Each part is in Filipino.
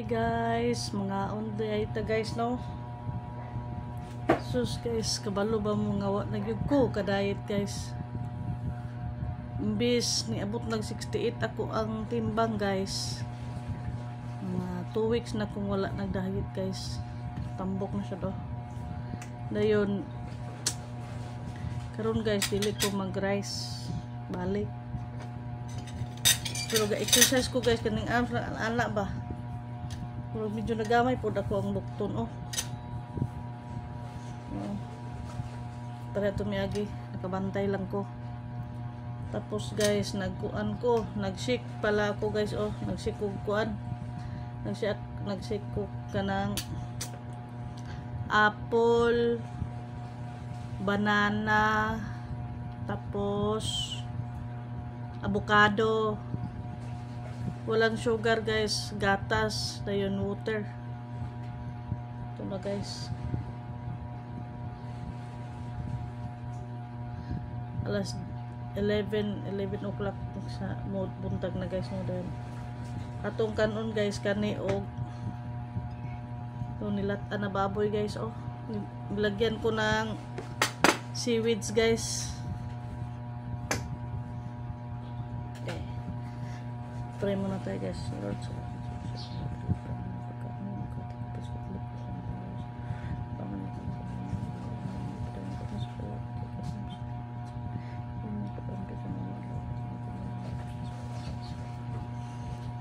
Hey guys, mga onde ay ta guys no. Sus guys, kabalo ba mo nga wa nagyud ko ka diet guys. Imbis ni abot nag 68 ako ang timbang guys. Mga 2 weeks na kung wala nag-diet guys. Tambok na siya do. Dayon karon guys dili ko mag-rice balik. Pero ga-exercise ko guys kaning anak ba. Pero medyo nagamay po ako ang bukton para tumiyagi nakabantay lang ko. Tapos guys nagkuan ko, nag-shake pala ako guys nag-shake ko kuan. Nag-shake ko kanang apple, banana, tapos avocado. Walang sugar guys, gatas, dayon water. Ito na guys. Alas 11 o'clock sa buntag na guys mo dayon. Atong kanon guys kani og nilat-an na baboy guys Nilagyan ko ng seaweeds guys. Try muna tayo guys.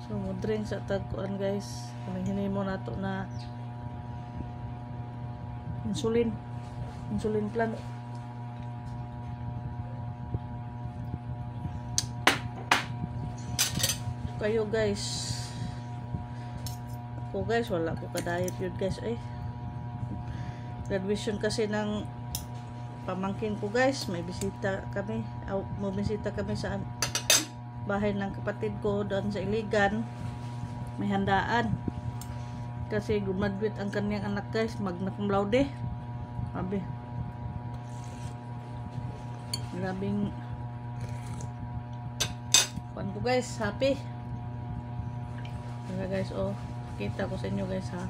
So mudring sa tagkuan guys. Hinimo nato na insulin plant. Kayo guys, ako guys wala ko ka-diet yun guys graduation kasi ng pamangkin ko guys, may bisita kami sa bahay ng kapatid ko doon sa Iligan. May handaan kasi graduate ang kanyang anak guys, magna cum laude. Grabing pan ko guys, happy. Guys, kita ko sa inyo guys ha.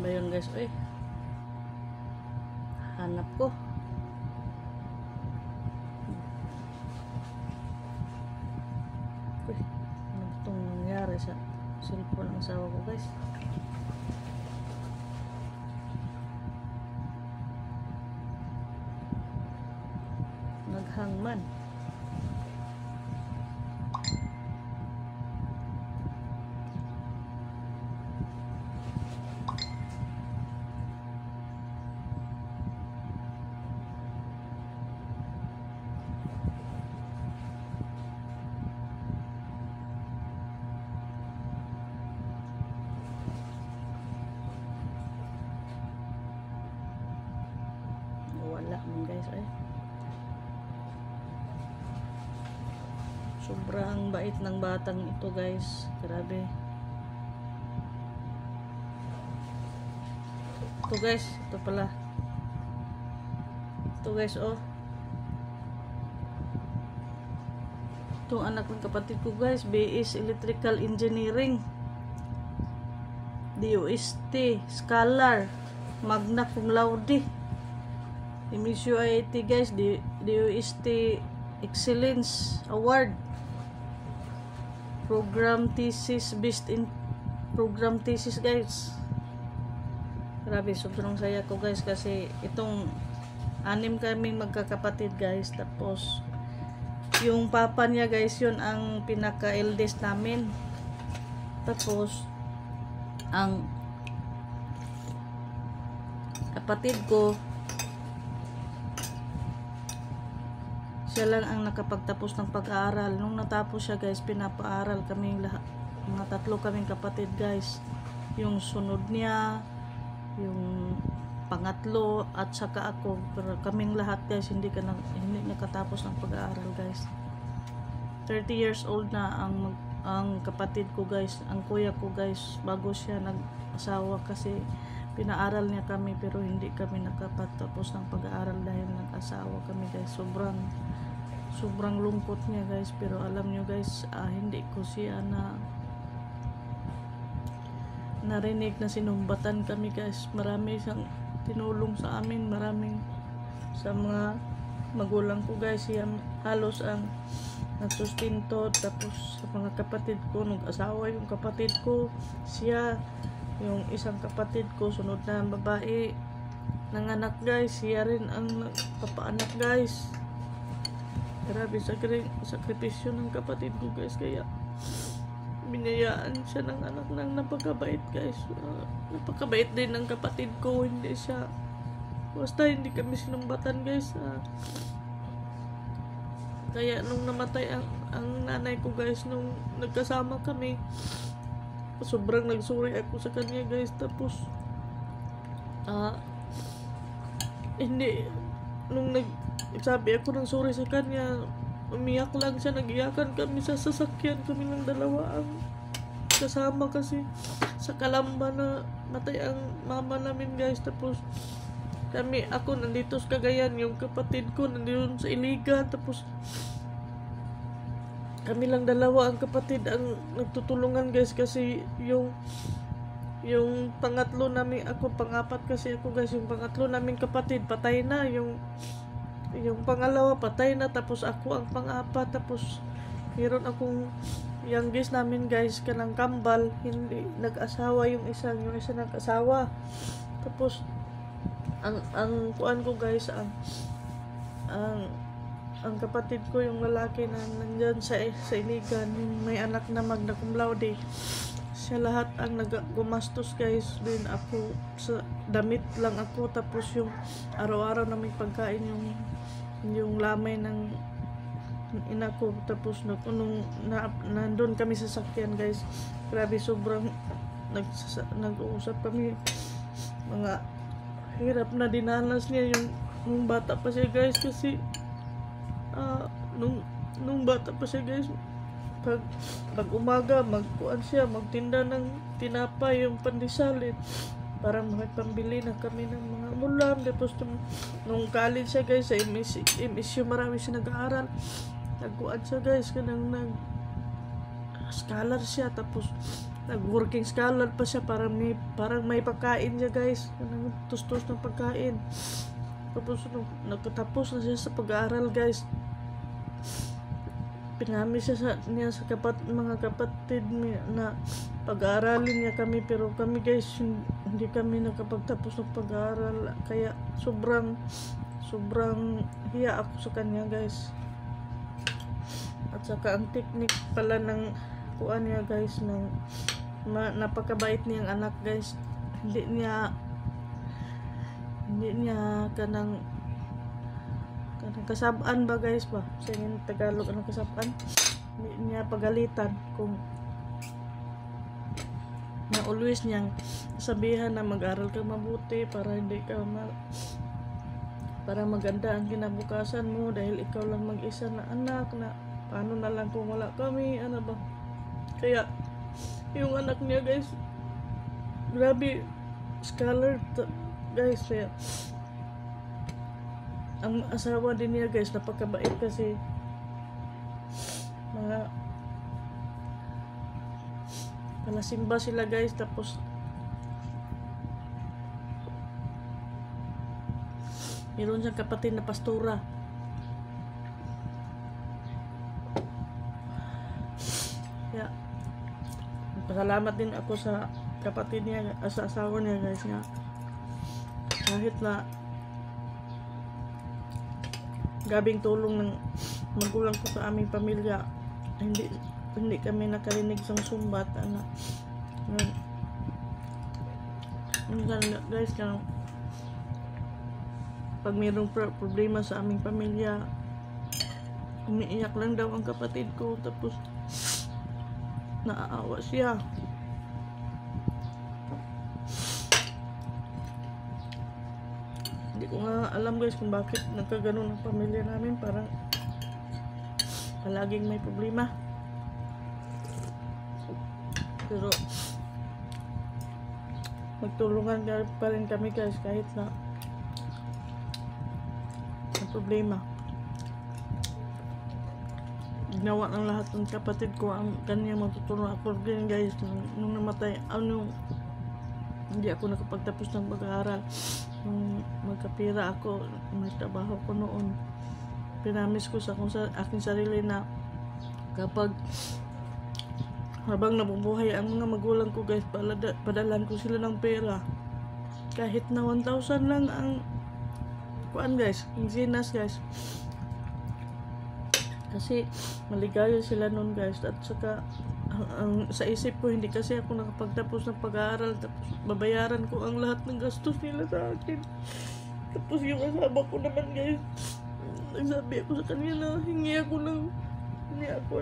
Ba yun guys hanap ko ano itong nangyari sa cellphone ng asawa ko guys. Naghang man. Wala man guys sobrang bait ng batang ito guys, grabe. Ito guys, ito pala ito guys itong anak ng kapatid ko guys, BS Electrical Engineering, DOST Scholar, magna cum laude, MSUIT guys, DOST Excellence Award, program thesis based in program thesis guys. Grabe, sobrang saya ko guys kasi itong 6 kaming magkakapatid guys. Tapos yung papa niya guys, yun ang pinaka eldest namin. Tapos ang kapatid ko, siya lang ang nakapagtapos ng pag-aaral. Nung natapos siya guys, pinapaaral kami lahat, mga 3 kaming kapatid guys. yung sunod niya, yung pangatlo, at saka ako. Pero kaming lahat guys hindi nakatapos ng pag-aaral guys. 30 years old na ang kapatid ko guys, ang kuya ko guys, bago siya nag-asawa, kasi pinaaral niya kami pero hindi kami nakapatapos ng pag-aaral dahil nag-asawa kami guys. Sobrang lungkot niya guys, pero alam nyo guys, hindi ko siya narinig na sinumbatan kami guys. Marami siyang tinulong sa amin, maraming sa mga magulang ko guys, siya halos ang nagsustinto. Tapos sa mga kapatid ko, nag-asawa yung kapatid ko, siya, yung isang kapatid ko sunod na babae ng anak guys, siya rin ang papaanak guys. Grabe sakripisyo ng kapatid ko guys, kaya binayaan siya ng anak ng napakabait guys. Napakabait din ng kapatid ko, hindi siya basta hindi kami sinumbatan guys. Kaya nung namatay ang nanay ko guys, nung nagkasama kami, sobrang nagsuri ako sa kanya guys. Tapos hindi, nung nagsabi ako ng sorry sa kanya, umiyak lang siya, nagiyakan kami sa sasakyan, kami ng dalawa ang kasama kasi sa Kalamba na matay ang mama namin guys. Tapos ako nandito sa Cagayan, yung kapatid ko nandito sa Iligan, tapos kami lang dalawa ang kapatid ang nagtutulungan guys, kasi yung pangatlo namin, ako pangapat kasi ako guys, yung pangatlo namin kapatid patay na, yung pangalawa patay na, tapos ako ang pang-apat. Tapos meron akong youngest namin guys, kanang kambal, hindi nag-asawa, yung isa nag-asawa. Tapos ang kuan ko guys, ang kapatid ko, yung lalaki na nandyan sa Iligan, yung may anak na magna cum laude, siya lahat ang gumastos guys. Din ako sa damit lang ako, tapos yung araw-araw na may pagkain, yung lamay ng ina ko. Tapos nung nandun kami sa sakyan guys, grabe, sobrang nag-uusap kami, mga hirap na dinanas niya nung bata pa siya guys, kasi nung bata pa siya guys, pag umaga magkuan siya, magtinda ng tinapay, yung pandesal para makipambili na kami ng mga ulam. Tapos nung college siya guys, sa MSU marami siya nag-aaral, nagkuan siya guys, kanang scholar siya, tapos nag-working scholar pa siya, parang may pagkain siya guys, kanang tustos ng pagkain. Tapos nagtatapos na siya sa pag-aaral guys, pinami siya niya sa mga kapatid na pag-aaralin niya kami, pero kami guys hindi kami nakapagtapos ng pag-aaral, kaya sobrang hiya ako sa kanya guys. At saka ang technique pala ng kuan niya guys, ng napakabait niyang anak guys, hindi niya kanang kasabaan ba guys ba, sa yung Tagalog, anong kasabaan, hindi niya pagalitan, kung na always niyang sabihan na mag-aral ka mabuti para para maganda ang kinabukasan mo, dahil ikaw lang mag-isa na anak, na paano na lang kung wala kami, ano ba. Kaya yung anak niya guys, grabe scholar guys. Kaya ang asawa din niya guys, napakabait, kasi mga palasimba sila guys. Tapos meron siyang kapatid na pastora. Kaya pasalamat din ako sa kapatid niya, sa asawa niya guys, nga kahit na gabing tulong ng magulang ko sa aming pamilya, hindi kami nakarinig sa sumbat guys. Pag mayroong problema sa aming pamilya, umiiyak lang daw ang kapatid ko, tapos naaawa siya. Hindi ko nga alam guys kung bakit nagkaganon ang pamilya namin. Parang palaging may problema. Pero magtulungan pa rin kami guys kahit na may problema. Ginawa ng lahat ng kapatid ko ang kanyang matutulungan. Ako din guys, nung namatay, hindi ako nakapagtapos ng pag-aaral. Nung magkapira ako, may trabaho ko noon. Pinamis ko sa aking sarili na kapag habang nabubuhay ang mga magulang ko guys, padalan ko sila ng pera. Kahit na 1,000 lang ang kuan guys, insinas guys. Kasi maligaya sila noon guys. At saka sa isip ko, hindi kasi ako nakapagtapos ng pag-aaral, tapos babayaran ko ang lahat ng gastos nila sa akin. Tapos yung asawa ko naman guys, nagsabi ako sa kanya na hingi ako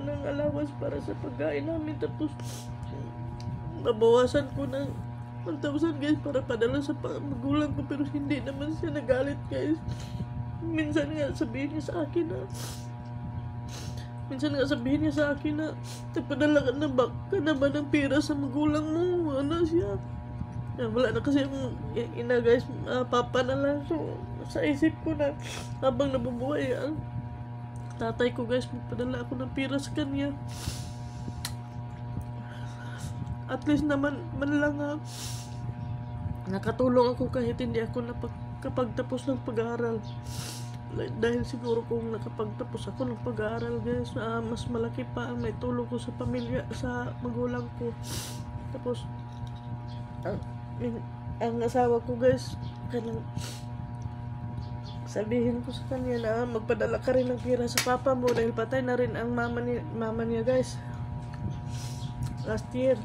ng allowance para sa pagkain namin, tapos babawasan ko ng 1,000 guys para padala sa magulang ko. Pero hindi naman siya nagalit guys. Minsan nga sabihin niya sa akin na padala ka na ba ng pera sa magulang mo? Ano siya? Wala na kasi yung ina guys, papa na lang. So sa isip ko na habang nabubuhay ang tatay ko guys, magpadala ako ng pera sa kanya. At least naman man lang nakatulong ako kahit hindi ako nakapagtapos ng pag-aaral. Dahil siguro kung nakapagtapos ako ng pag-aaral guys, mas malaki pa ang may tulong ko sa pamilya, sa magulang ko. Tapos ang asawa ko guys, kanang sabihin ko sa kanya na magpadala ka rin ng pera sa papa mo dahil patay na rin ang mama niya guys last year.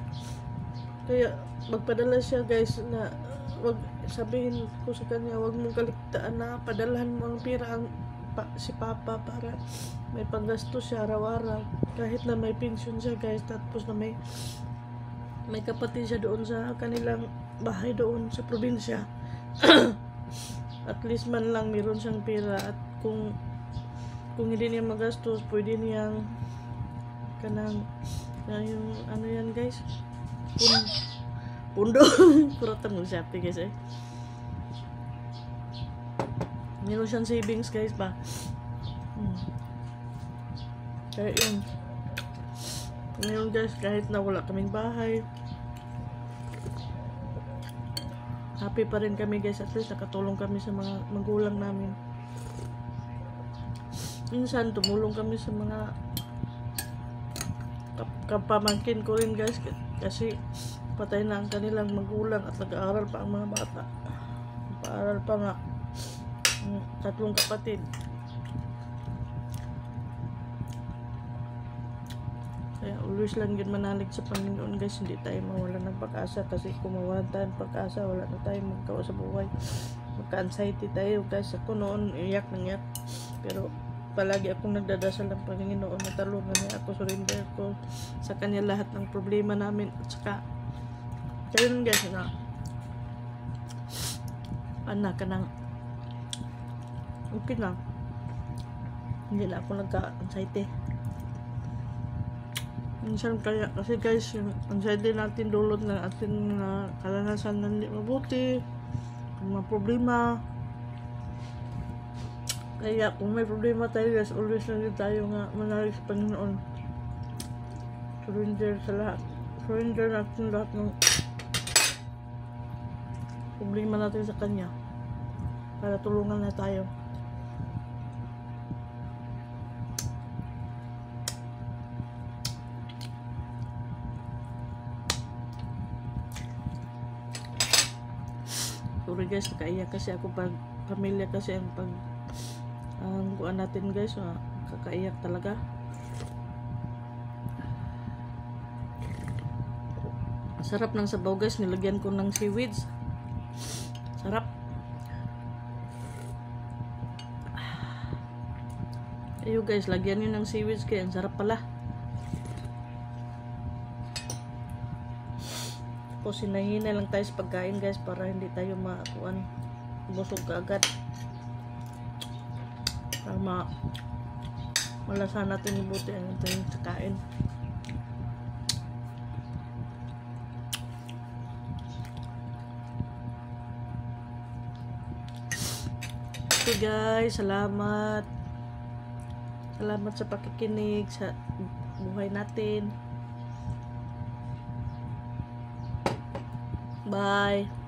Kaya magpadala siya guys, na sabihin ko sa kanya, wag mong kaligtaan na padalhan mo ang pera si papa para may panggastos siya araw-araw. Kahit na may pension siya guys, tapos na may kapatid siya doon sa kanilang bahay doon sa probinsya. At least man lang meron siyang pera. At kung hindi niya magastos, pwede niyang yung ano yan guys, pundo. Kuratan mo siya guys eh. Meron siyang savings guys ba. Kaya yun. Ngayon guys, kahit na wala kaming bahay, happy pa rin kami guys. At least nakatulong kami sa mga magulang namin. Minsan tumulong kami sa mga kapamangkin ko rin guys, kasi patay na ang kanilang magulang at nag-aaral pa ang mga bata. Paaral pa nga 3 kapatid. Kaya always lang yun manalig sa Panginoon guys. Hindi tayo mawala ng pag-asa, kasi kung mawalan tayo ng pag-asa, wala na tayo magkawa sa buhay. Magka-anxiety tayo guys. Ako noon iyak ng iyak, pero palagi akong nagdadasal ng Panginoon na talungan niya ako, surrender ko sa kanya lahat ng problema namin. At saka kaya nun guys na anak ka nang okay na, hindi na ako nagka-anxiety. Minsan kaya kasi guys, yung anxiety natin dulot na atin na kalanasan na hindi mabuti, mga problema. Kaya kung may problema tayo guys, always lang din tayo nga manalig sa Panginoon. Surrender sa lahat. Surrender natin lahat ng problema natin sa Kanya para tulungan na tayo. Sorry guys, nakaiyak kasi ako pag pamilya, kasi ang kuan natin guys, kakaiyak talaga. Sarap ng sabaw guys, nilagyan ko ng seaweeds. Sarap. Ayo guys, lagyan nyo ng seaweeds kaya ang sarap pala. Tapos hinahina lang tayo sa pagkain guys para hindi tayo makuan, busog ka agad. Para malasan natin yung buti ang ito yung kain. Okay guys, salamat. Salamat sa pakikinig sa buhay natin. Bye.